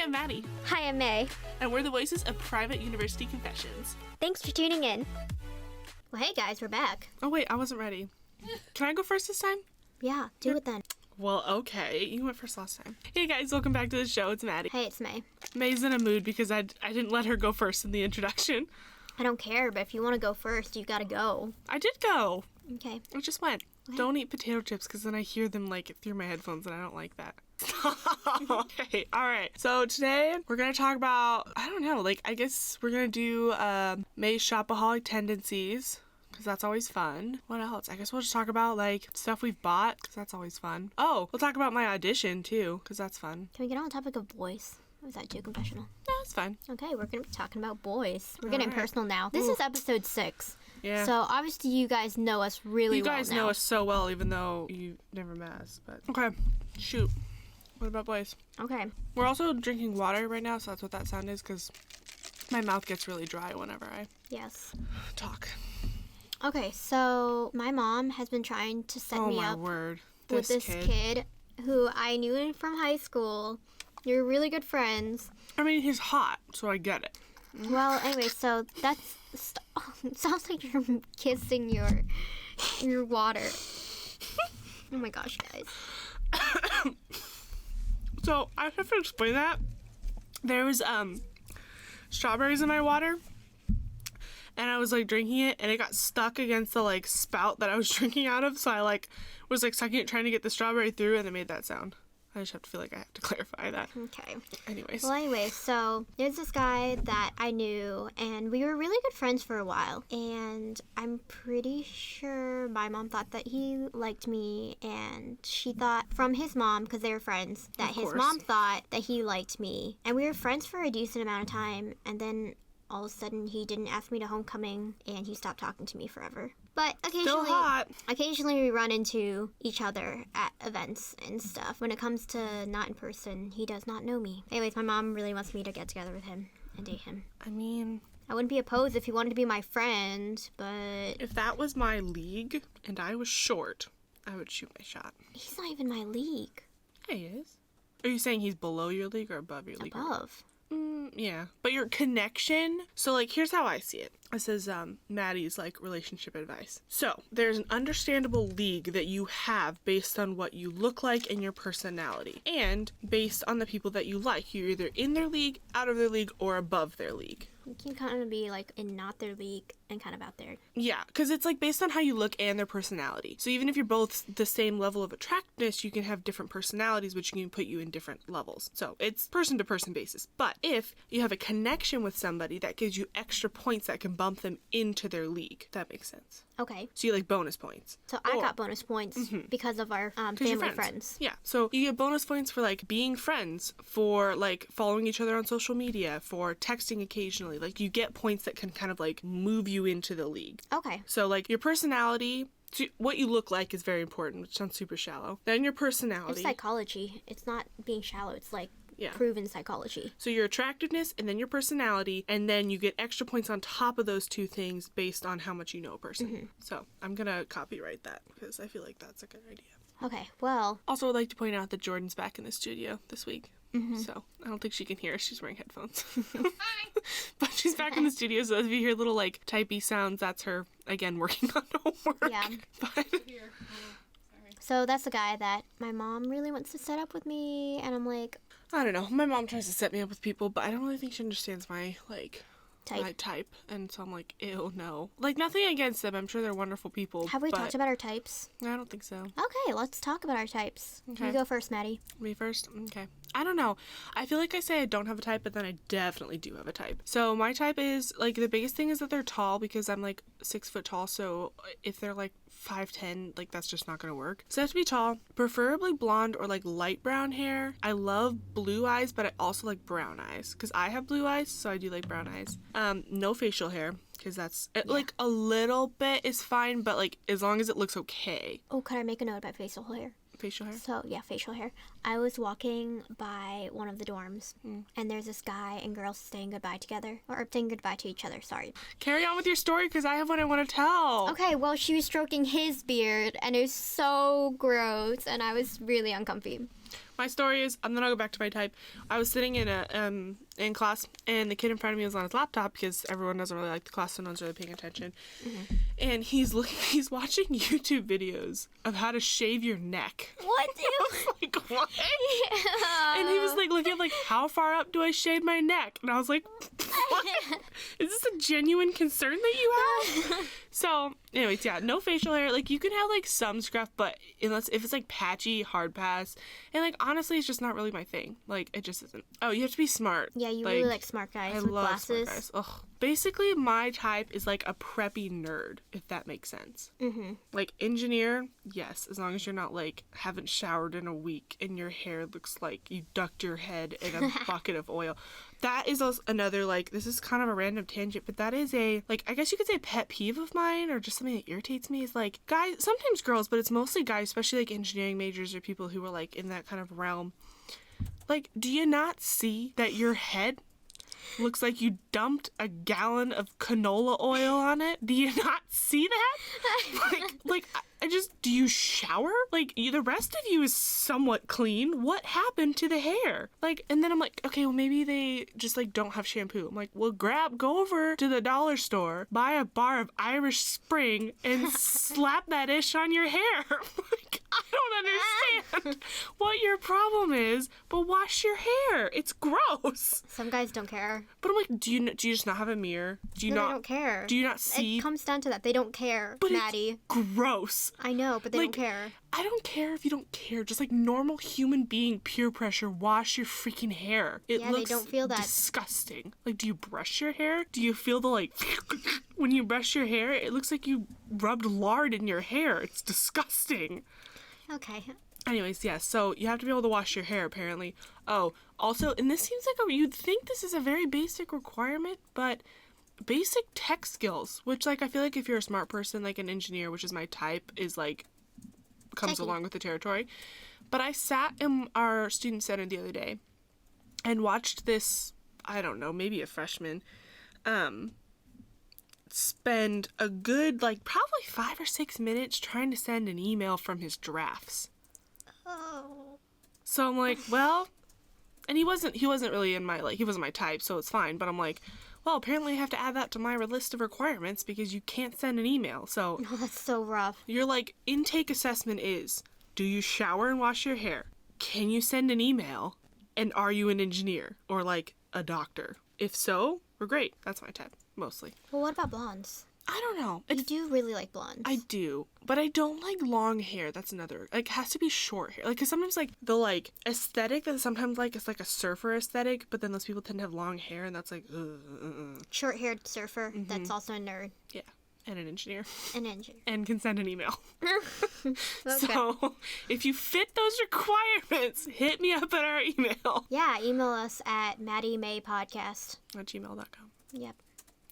I'm Maddie. Hi, I'm May. And we're the voices of Private University Confessions. Thanks for tuning in. Well, hey guys, we're back. Oh wait, I wasn't ready. Can I go first this time? Yeah, do it then. Well, okay. You went first last time. Hey guys, welcome back to the show. It's Maddie. Hey, it's May. May's in a mood because I didn't let her go first in the introduction. I don't care, but if you want to go first, you gotta go. I did go. Okay. I just went. Okay. Don't eat potato chips because then I hear them like through my headphones and I don't like that. Okay, alright. So today we're going to talk about, I don't know, like I guess we're going to do May's shopaholic tendencies because that's always fun. What else? I guess we'll just talk about like stuff we've bought because that's always fun. Oh, we'll talk about my audition too because that's fun. Can we get on the topic of boys? Or is that too confessional? No, it's fun. Okay, we're gonna be talking about boys. We're getting personal now. This Ooh. is episode 6. Yeah. So obviously you guys know us really well. You guys now. know us so well even though you never met us, but okay. Shoot. What about boys? Okay. We're also drinking water right now, so that's what that sound is because my mouth gets really dry whenever I Yes. talk. Okay, so my mom has been trying to set me up Word. with this kid who I knew from high school. You're really good friends. I mean, he's hot, so I get it. Well, anyway, so that's it sounds like you're kissing your water. Oh my gosh, guys. So I have to explain that. There was strawberries in my water, and I was like drinking it, and it got stuck against the like spout that I was drinking out of. So I like was like sucking it, trying to get the strawberry through, and it made that sound. I just have to feel like I have to clarify that. Okay. Anyways. Well, anyway, so there's this guy that I knew, and we were really good friends for a while. And I'm pretty sure my mom thought that he liked me, and she thought from his mom, because they were friends, that Of his course. mom thought that he liked me. And we were friends for a decent amount of time, and then all of a sudden he didn't ask me to homecoming, and he stopped talking to me forever. But occasionally we run into each other at events and stuff. When it comes to not in person, he does not know me. Anyways, my mom really wants me to get together with him and date him. I mean, I wouldn't be opposed if he wanted to be my friend, but if that was my league and I was short, I would shoot my shot. he's not even my league. Yeah, he is. Are you saying he's below your league or above your league? Above. Yeah, but your connection. So like, here's how I see it. This is Maddie's like relationship advice. So there's an understandable league that you have based on what you look like and your personality, and based on the people that you like. You're either in their league, out of their league, or above their league. You can kind of be like in not their league and kind of out there. Yeah, because it's like based on how you look and their personality. So even if you're both the same level of attractiveness, you can have different personalities, which can put you in different levels. So it's person to person basis. But if you have a connection with somebody, that gives you extra points that can bump them into their league. That makes sense. Okay. So you like bonus points. So I got bonus points because of our 'Cause you're family friends. Yeah. So you get bonus points for like being friends, for like following each other on social media, for texting occasionally. Like you get points that can kind of like move you into the league. Okay. So like your personality, so what you look like is very important, which sounds super shallow. Then your personality. It's psychology. It's not being shallow. It's like Yeah. proven psychology. So your attractiveness and then your personality, and then you get extra points on top of those two things based on how much you know a person. So I'm gonna copyright that because I feel like that's a good idea. Okay, well, Also, I'd like to point out that Jordan's back in the studio this week. So I don't think she can hear us. She's wearing headphones. Hi. But she's back in the studio, so if you hear little like typey sounds, that's her again working on homework. Yeah. But so that's the guy that my mom really wants to set up with me, and I'm like, I don't know. My mom tries to set me up with people, but I don't really think she understands my like my type, and so I'm like, ew, no. Like nothing against them. I'm sure they're wonderful people. have we but talked about our types? I don't think so. Okay, let's talk about our types. Okay. You go first, Maddie. Me first? Okay. I don't know. I feel like I say I don't have a type, but then I definitely do have a type. So my type is, like, the biggest thing is that they're tall because I'm, like, 6 foot tall. So if they're, like, 5'10", like, that's just not gonna work. So they have to be tall, preferably blonde or, like, light brown hair. I love blue eyes, but I also like brown eyes because I have blue eyes, so I do like brown eyes. No facial hair because that's, like, a little bit is fine, but, like, as long as it looks okay. Oh, could I make a note about facial hair? Facial hair? So, yeah, facial hair. I was walking by one of the dorms, and there's this guy and girl saying goodbye together. Or saying goodbye to each other, sorry. Carry on with your story, because I have what I want to tell. Okay, well, she was stroking his beard, and it was so gross, and I was really uncomfy. My story is, and then I'll go back to my type. I was sitting in class, and the kid in front of me was on his laptop because everyone doesn't really like the class, so no one's really paying attention. Mm-hmm. And he's watching YouTube videos of how to shave your neck. What, dude? I was like, what? Yeah. And he was like looking at like, how far up do I shave my neck? And I was like, what? Is this a genuine concern that you have? So, anyways, yeah, no facial hair. Like, you can have like some scruff, but if it's like patchy, hard pass. And like, honestly, it's just not really my thing. Like, it just isn't. Oh, you have to be smart. Yeah, you really like smart guys with glasses. Smart guys. Ugh. Basically, my type is like a preppy nerd, if that makes sense. Mm-hmm. Like, engineer, yes, as long as you're not like, haven't showered in a week and your hair looks like you ducked your head in a bucket of oil. That is also another, like, this is kind of a random tangent, but that is a, like, I guess you could say pet peeve of mine, or just something that irritates me, is like, guys, sometimes girls, but it's mostly guys, especially like engineering majors or people who are like in that kind of realm. Like, do you not see that your head looks like you dumped a gallon of canola oil on it? Do you not see that? Like, do you shower? Like, the rest of you is somewhat clean. What happened to the hair? Like, and then I'm like, okay, well, maybe they just, like, don't have shampoo. I'm like, well, go over to the dollar store, buy a bar of Irish Spring, and slap that ish on your hair. Like, I don't understand what your problem is, but wash your hair. It's gross. Some guys don't care. But I'm like, do you just not have a mirror? They don't care. Do you not see? It comes down to that. They don't care, but Maddie. It's gross. I know, but they don't care. I don't care if you don't care. Just like normal human being peer pressure, wash your freaking hair. It looks they don't feel that. Disgusting. Like, do you brush your hair? Do you feel the like when you brush your hair? It looks like you rubbed lard in your hair. It's disgusting. Okay. Anyways, yeah, so you have to be able to wash your hair, apparently. Oh, also, and this seems like you'd think this is a very basic requirement, but basic tech skills, which, like, I feel like if you're a smart person, like an engineer, which is my type, is, like, comes along with the territory. But I sat in our student center the other day and watched this, I don't know, maybe a freshman, spend a good, like, probably 5 or 6 minutes trying to send an email from his drafts. Oh. So I'm like, well, and he wasn't really in my, like, he wasn't my type, so it's fine, but I'm like, well, apparently I have to add that to my list of requirements because you can't send an email. So no, that's so rough. Your, like, intake assessment is, do you shower and wash your hair? Can you send an email? And are you an engineer or, like, a doctor? If so, we're great. That's my type, mostly. Well, what about blondes? I don't know. You do really like blondes. I do, but I don't like long hair. That's another. Like, it has to be short hair. Like, 'cause sometimes, like, the, like, aesthetic that sometimes, like, it's like a surfer aesthetic, but then those people tend to have long hair, and that's like, Short-haired surfer. Mm-hmm. That's also a nerd. Yeah, and an engineer. An engineer. And can send an email. Okay. So, if you fit those requirements, hit me up at our email. Yeah, email us at maddiemaypodcast@gmail.com. Yep.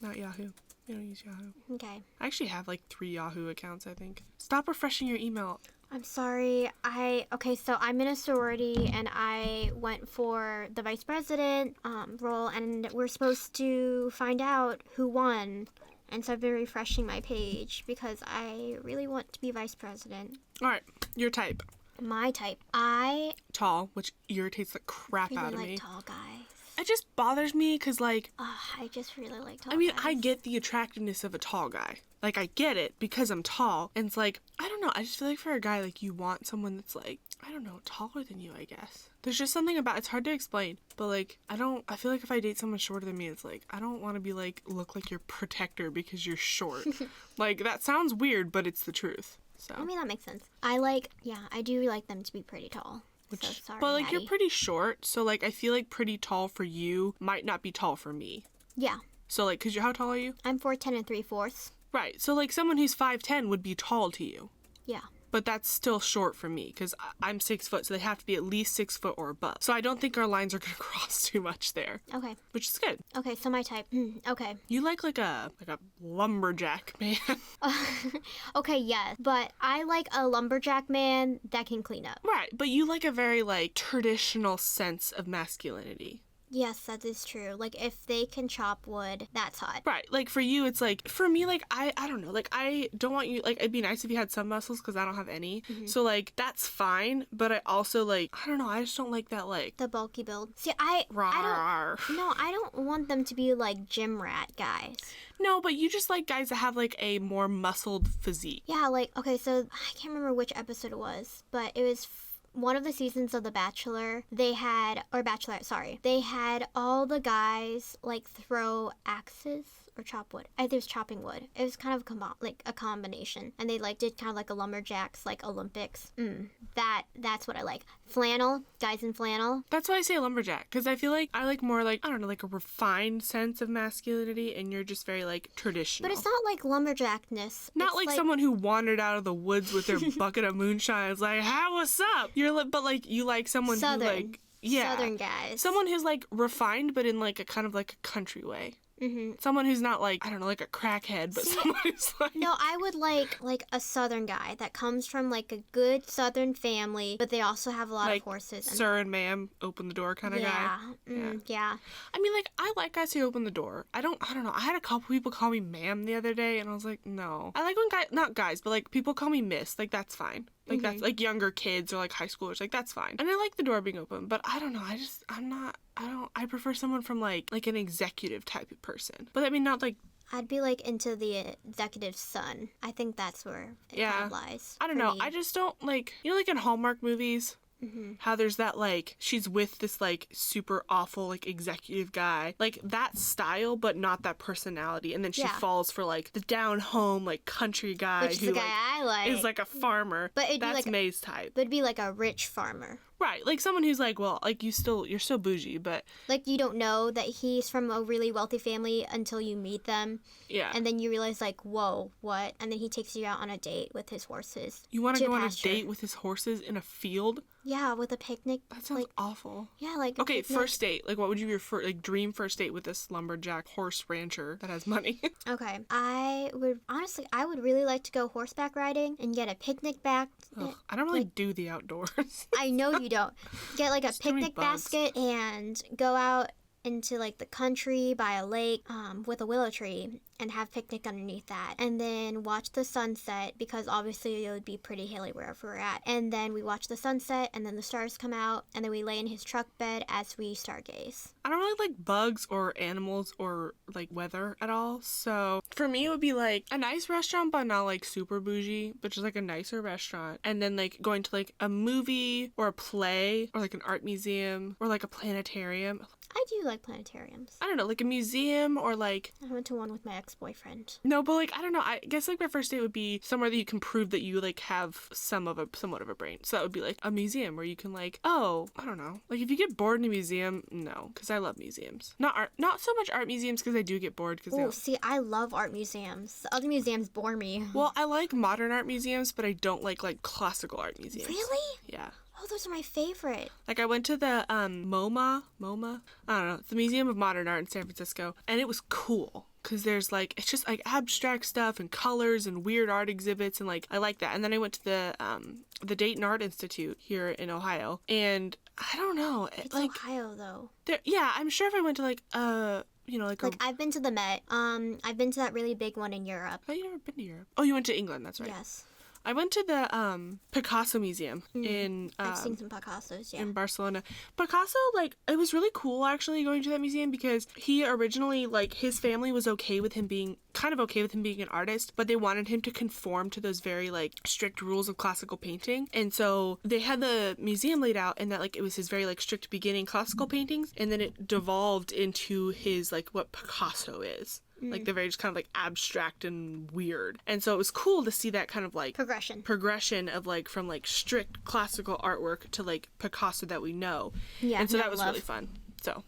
Not Yahoo. You don't use Yahoo. Okay. I actually have like 3 Yahoo accounts, I think. Stop refreshing your email. I'm sorry. So I'm in a sorority and I went for the vice president role and we're supposed to find out who won. And so I've been refreshing my page because I really want to be vice president. All right. Your type. My type. Tall, which irritates the crap out of me. I like tall guys. It just bothers me because, like... I just really like tall guys. I mean, I get the attractiveness of a tall guy. Like, I get it because I'm tall. And it's like, I don't know. I just feel like for a guy, like, you want someone that's, like, I don't know, taller than you, I guess. There's just something about... It's hard to explain. But, like, I feel like if I date someone shorter than me, it's like, I don't want to be, like, look like your protector because you're short. Like, that sounds weird, but it's the truth. So. I mean, that makes sense. I do like them to be pretty tall. So sorry, but, like, Maddie. you're pretty short, so, like, I feel like pretty tall for you might not be tall for me. Yeah. So, like, because how tall are you? I'm 4'10" and 3/4. Right. So, like, someone who's 5'10" would be tall to you. Yeah. But that's still short for me, because I'm 6 foot, so they have to be at least 6 foot or above. So I don't think our lines are going to cross too much there. Okay. Which is good. Okay, so my type. Okay. You like a lumberjack man. Okay, yes. But I like a lumberjack man that can clean up. Right, but you like a very, like, traditional sense of masculinity. Yes, that is true. Like, if they can chop wood, that's hot. Right. Like, for you, it's like, for me, like, I don't know. Like, I don't want you, like, it'd be nice if you had some muscles because I don't have any. Mm-hmm. So, like, that's fine. But I also, like, I don't know. I just don't like that, like. The bulky build. See, I don't want them to be, like, gym rat guys. No, but you just like guys that have, like, a more muscled physique. Yeah, like, okay, so I can't remember which episode it was, but it was one of the seasons of The Bachelor. They had all the guys, like, throw axes or chop wood. I think it was chopping wood. It was kind of a combination. And they, like, did kind of like a lumberjacks, like, Olympics. That's what I like. Flannel, guys in flannel. That's why I say lumberjack, because I feel like I like more, like, I don't know, like a refined sense of masculinity, and you're just very, like, traditional. But it's not like lumberjackness. Not like someone who wandered out of the woods with their bucket of moonshine is like, "Hey, what's up?" But, like, you like someone Southern. who, like, yeah. Southern guys. Someone who's, like, refined, but in, like, a kind of, like, a country way. Mm-hmm. Someone who's not, like, I don't know, like a crackhead, but someone who's like... No, I would like a Southern guy that comes from, like, a good Southern family, but they also have a lot of horses. Sir and ma'am, open the door kind of guy. Yeah. I mean, like, I like guys who open the door. I don't know. I had a couple people call me ma'am the other day, and I was like, no. I like when not guys, but, like, people call me miss. Like, that's fine. Like, that's, like, younger kids or, like, high schoolers. Like, that's fine. And I like the door being open, but I don't know. I prefer someone from, like an executive type of person. But, I mean, not, like... I'd be, like, into the executive's son. I think that's where it kind of lies. I don't know. I just don't, like... You know, like, in Hallmark movies... Mm-hmm. How there's that, like, she's with this, like, super awful, like, executive guy. Like, that style, but not that personality. And then she falls for, like, the down-home, like, country guy which is the guy I like. Is, like, a farmer. But it'd That's be like May's type. But it'd be, like, a rich farmer. Right, like someone who's like, well, like you're so bougie, but... Like, you don't know that he's from a really wealthy family until you meet them. Yeah. And then you realize, like, whoa, what? And then he takes you out on a date with his horses. You want to go on a date with his horses in a field? Yeah, with a picnic. That sounds awful. Yeah, like okay, first date. Like, what would you be your dream first date with this lumberjack horse rancher that has money? Okay, I would really like to go horseback riding and get a picnic basket. I don't really do the outdoors. I know you don't. Get, like, a picnic basket and go out into, like, the country by a lake with a willow tree and have picnic underneath that, and then watch the sunset, because obviously it would be pretty hilly wherever we're at, and then we watch the sunset, and then the stars come out, and then we lay in his truck bed as we stargaze. I don't really like bugs or animals or, like, weather at all, so for me it would be, like, a nice restaurant, but not, like, super bougie, but just, like, a nicer restaurant, and then, like, going to, like, a movie or a play or, like, an art museum or, like, a planetarium. I do like planetariums. I don't know, like a museum or, like... I went to one with my ex-boyfriend. No, but, like, I don't know. I guess, like, my first date would be somewhere that you can prove that you, like, have somewhat of a brain. So that would be, like, a museum where you can, like, I don't know. Like, if you get bored in a museum, no, because I love museums. Not so much art museums, because I do get bored. See, I love art museums. The other museums bore me. Well, I like modern art museums, but I don't like classical art museums. Really? Yeah. Oh, those are my favorite. Like, I went to the MoMA? I don't know. It's the Museum of Modern Art in San Francisco, and it was cool. Because there's, like, it's just, like, abstract stuff and colors and weird art exhibits, and, like, I like that. And then I went to the Dayton Art Institute here in Ohio, and I don't know. It's like, Ohio, though. Yeah, I'm sure if I went to, like, I've been to the Met. I've been to that really big one in Europe. Oh, you've never been to Europe? Oh, you went to England, that's right. Yes. I went to the Picasso Museum in... I've seen some Picassos, yeah. In Barcelona. Picasso, like, it was really cool, actually, going to that museum, because he originally, like, his family was okay with him being an artist, but they wanted him to conform to those very, like, strict rules of classical painting. And so they had the museum laid out in that, like, it was his very, like, strict beginning classical paintings, and then it devolved into his, like, what Picasso is. Like, they're very just kind of, like, abstract and weird. And so it was cool to see that kind of, like... Progression of, like, from, like, strict classical artwork to, like, Picasso that we know. Yeah. And so that was really fun. So,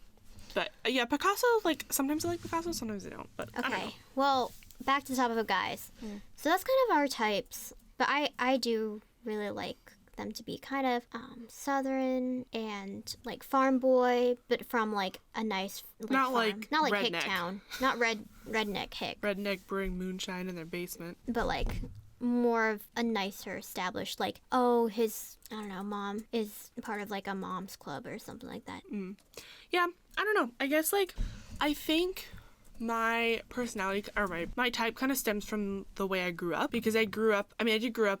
but, yeah, Picasso, like, sometimes I like Picasso, sometimes I don't. But okay. I don't know. Well, back to the topic of guys. So that's kind of our types. But I do really like them to be kind of southern and, like, farm boy, but from, like, a nice, like, not farm. Like not like redneck. Hicktown, not redneck hick. Redneck brewing moonshine in their basement. But, like, more of a nicer established, like, oh, his, I don't know, mom is part of like a mom's club or something like that. Yeah, I don't know. I guess like, I think my personality or my type kind of stems from the way I grew up, because I grew up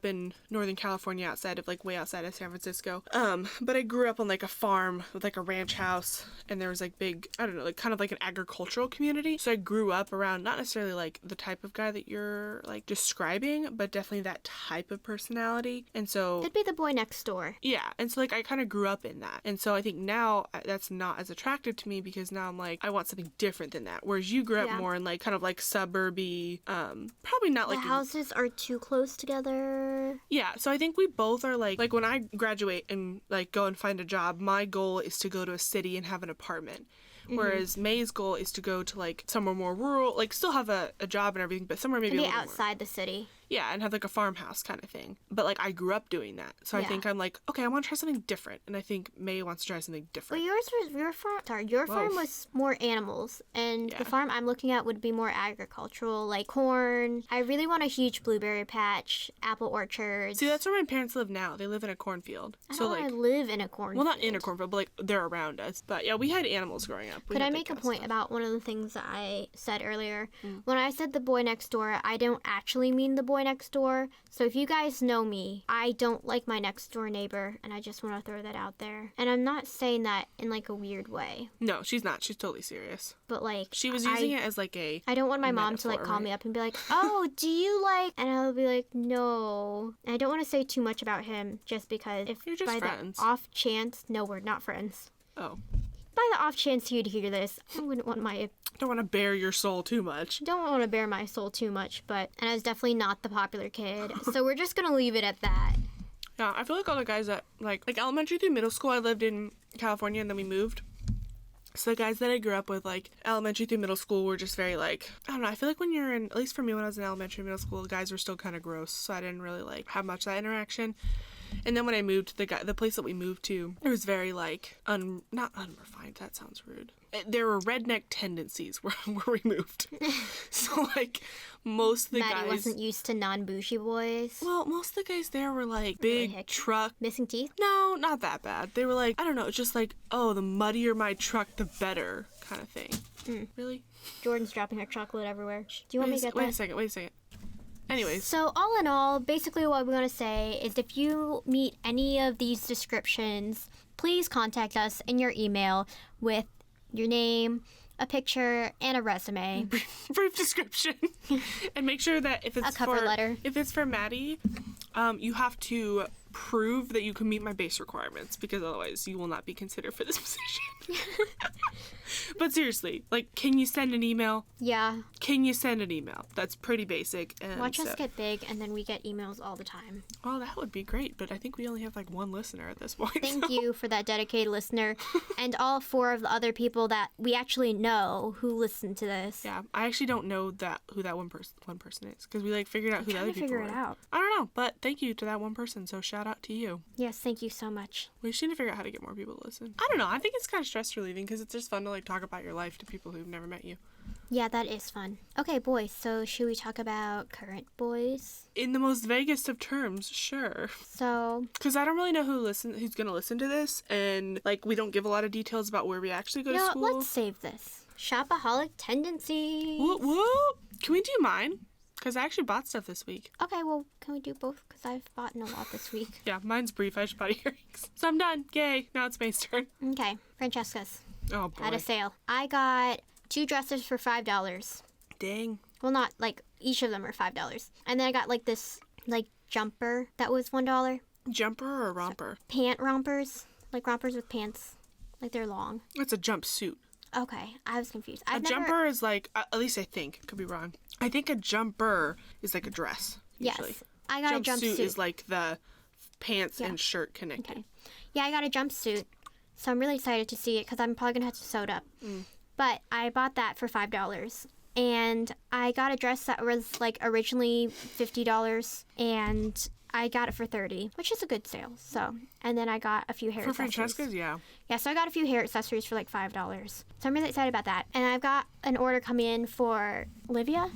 in Northern California, way outside of San Francisco, but I grew up on like a farm with like a ranch house, and there was like big, I don't know, like kind of like an agricultural community. So I grew up around not necessarily like the type of guy that you're like describing, but definitely that type of personality. And so it'd be the boy next door. Yeah, and so like I kind of grew up in that, and so I think now that's not as attractive to me, because now I'm like, I want something different than that, whereas you grew up more in like kind of like suburby, probably not like the houses are too close together. Yeah, so I think we both are like when I graduate and like go and find a job, my goal is to go to a city and have an apartment. Whereas May's goal is to go to like somewhere more rural, like still have a job and everything, but somewhere maybe a little outside the city. Yeah, and have like a farmhouse kind of thing. But like I grew up doing that, so I think I'm like, okay, I want to try something different, and I think May wants to try something different. Well, your farm was more animals, and the farm I'm looking at would be more agricultural, like corn. I really want a huge blueberry patch, apple orchards. See, that's where my parents live now. They live in a cornfield. I don't want to live in a cornfield. Well, not in a cornfield, but like they're around us. But yeah, we had animals growing up. Could I make a point about one of the things that I said earlier? When I said the boy next door, I don't actually mean the boy next door. So if you guys know me, I don't like my next door neighbor, and I just want to throw that out there. And I'm not saying that in like a weird way. No, she's not. She's totally serious. But like, she was using it as like a I don't want my mom to like call me up and be like, oh, do you like, and I'll be like, no. And I don't want to say too much about him, just because if you're just by friends. The off chance, no, we're not friends. Oh. By the off chance you'd hear this, I wouldn't want don't want to bare your soul too much. Don't want to bare my soul too much, and I was definitely not the popular kid. So we're just going to leave it at that. Yeah, I feel like all the guys that, like elementary through middle school, I lived in California and then we moved. So the guys that I grew up with, like, elementary through middle school were just very, like, I don't know, I feel like when you're in, at least for me when I was in elementary and middle school, the guys were still kind of gross, so I didn't really, like, have much of that interaction. And then when I moved to the place that we moved to, it was very, like, not unrefined, that sounds rude. There were redneck tendencies where we moved. So, like, most of the Maddie guys... wasn't used to non-bougie boys. Well, most of the guys there were, like, big truck... Missing teeth? No, not that bad. They were, like, I don't know, just like, oh, the muddier my truck, the better kind of thing. Really? Jordan's dropping her chocolate everywhere. Do you want me to get that? Wait a second. Anyways. So all in all, basically what we're going to say is if you meet any of these descriptions, please contact us in your email with your name, a picture, and a resume. Brief description. And make sure that if it's a cover letter. If it's for Maddie, you have to prove that you can meet my base requirements, because otherwise you will not be considered for this position. But seriously, like, can you send an email? Yeah. Can you send an email? That's pretty basic. And watch us get big, and then we get emails all the time. Well, that would be great, but I think we only have like one listener at this point. Thank you for that dedicated listener, and all 4 of the other people that we actually know who listen to this. Yeah, I actually don't know who that one person is, because we like figured out who the other people were. Figure it out. I don't know, but thank you to that one person. So shout out to you. Yes, thank you so much. We just need to figure out how to get more people to listen. I don't know. I think it's kind of stress relieving because it's just fun to like talk about your life to people who've never met you. Yeah, that is fun. Okay, boys, so should we talk about current boys? In the most vaguest of terms, sure. So... because I don't really know who's going to listen to this, and, like, we don't give a lot of details about where we actually go to school. Let's save this. Shopaholic tendencies. Whoop, whoop. Can we do mine? Because I actually bought stuff this week. Okay, well, can we do both? Because I've bought a lot this week. Yeah, mine's brief. I just bought earrings. So I'm done. Yay. Now it's May's turn. Okay, Francesca's. Oh, boy. Had a sale. I got 2 dresses for $5. Dang. Well, not, like, each of them are $5. And then I got, like, this, like, jumper that was $1. Jumper or romper? Pant rompers. Like, rompers with pants. Like, they're long. It's a jumpsuit. Okay, I was confused. Jumper is like, at least I think, could be wrong. I think a jumper is like a dress, usually. Yes, I got a jumpsuit. Jumpsuit is like the pants and shirt connected. Okay. Yeah, I got a jumpsuit, so I'm really excited to see it because I'm probably going to have to sew it up. But I bought that for $5. And I got a dress that was like originally $50 and I got it for $30, which is a good sale. So, and then I got a few hair accessories. For Francesca's, yeah. Yeah, so I got a few hair accessories for like $5. So I'm really excited about that. And I've got an order coming in for Livia.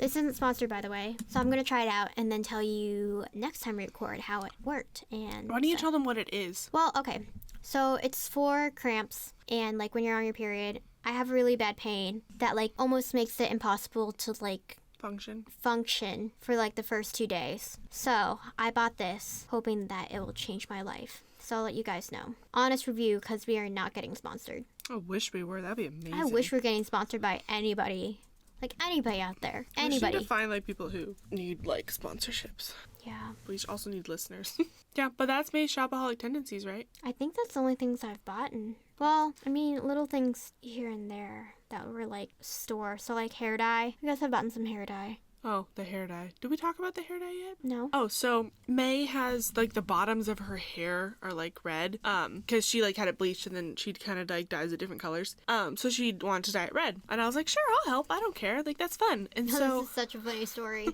This isn't sponsored, by the way. So I'm going to try it out and then tell you next time we record how it worked. And why don't you tell them what it is? Well, okay. So it's for cramps and like when you're on your period. I have really bad pain that like almost makes it impossible to like function for like the first 2 days. So I bought this hoping that it will change my life. So I'll let you guys know. Honest review, because we are not getting sponsored. I wish we were. That'd be amazing. I wish we were getting sponsored by anybody. Like anybody out there. Anybody. We should find like people who need like sponsorships. Yeah. We also need listeners. Yeah, but that's May's shopaholic tendencies, right? I think that's the only things I've bought. Well, I mean, little things here and there that were like store. So like hair dye. I guess I've bought some hair dye. Oh, the hair dye. Did we talk about the hair dye yet? No. Oh, so May has like the bottoms of her hair are like red, because she like had it bleached and then she'd kind of like dyes it different colors. So she wanted to dye it red, and I was like, sure, I'll help. I don't care. Like that's fun. And so this is such a funny story.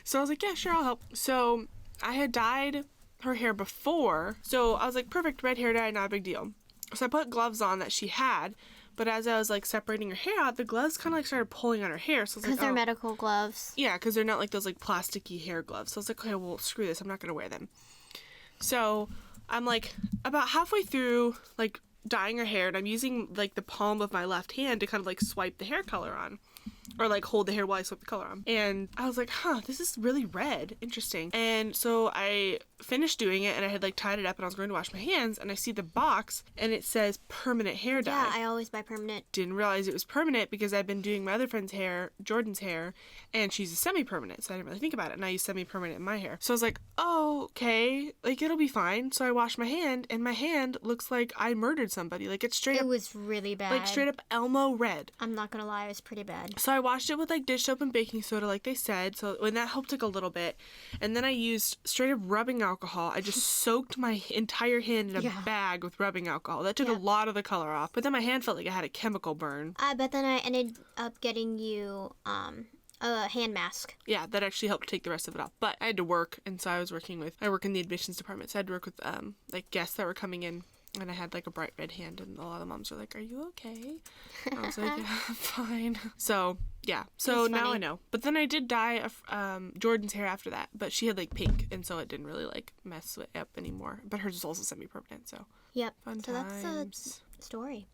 So I was like, yeah, sure, I'll help. So I had dyed her hair before, so I was like, perfect, red hair dye, not a big deal. So I put gloves on that she had. But as I was, like, separating her hair out, the gloves kind of, like, started pulling on her hair. So I was like, because they're medical gloves. Yeah, because they're not, like, those, like, plasticky hair gloves. So I was like, okay, well, screw this. I'm not going to wear them. So I'm, like, about halfway through, like, dyeing her hair. And I'm using, like, the palm of my left hand to kind of, like, swipe the hair color on. Or, like, hold the hair while I swipe the color on. And I was like, huh, this is really red. Interesting. And so I finished doing it, and I had, like, tied it up, and I was going to wash my hands, and I see the box, and it says permanent hair dye. Yeah, I always buy permanent. Didn't realize it was permanent because I've been doing my other friend's hair, Jordan's hair, and she's a semi-permanent, so I didn't really think about it, and I use semi-permanent in my hair. So I was like, oh, okay, like, it'll be fine. So I washed my hand, and my hand looks like I murdered somebody. Like, it's straight up... It was really bad. Like, straight up Elmo red. I'm not gonna lie, it was pretty bad. So I washed it with, like, dish soap and baking soda, like they said, so when that helped, took a little bit. And then I used straight up rubbing alcohol. I just soaked my entire hand in a bag with rubbing alcohol. That took a lot of the color off. But then my hand felt like it had a chemical burn. But then I ended up getting you a hand mask. Yeah, that actually helped take the rest of it off. But I had to work, and so I work in the admissions department, so I had to work with like guests that were coming in. And I had like a bright red hand, and a lot of the moms were like, "Are you okay?" I was like, "Yeah, I'm fine." So yeah, so now I know. But then I did dye Jordan's hair after that, but she had like pink, and so it didn't really like mess it up anymore. But hers was also semi-permanent, so yep. Fun so times. That's a story.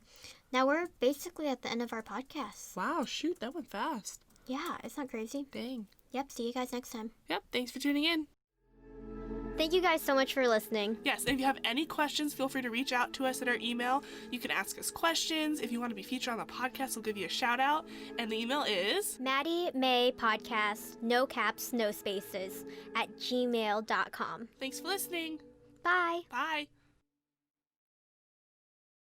Now we're basically at the end of our podcast. Wow, shoot, that went fast. Yeah, it's not crazy. Dang. Yep. See you guys next time. Yep. Thanks for tuning in. Thank you guys so much for listening. Yes, and if you have any questions, feel free to reach out to us at our email. You can ask us questions. If you want to be featured on the podcast, we'll give you a shout out. And the email is Maddie May Podcast, no caps, no spaces, @gmail.com. Thanks for listening. Bye. Bye.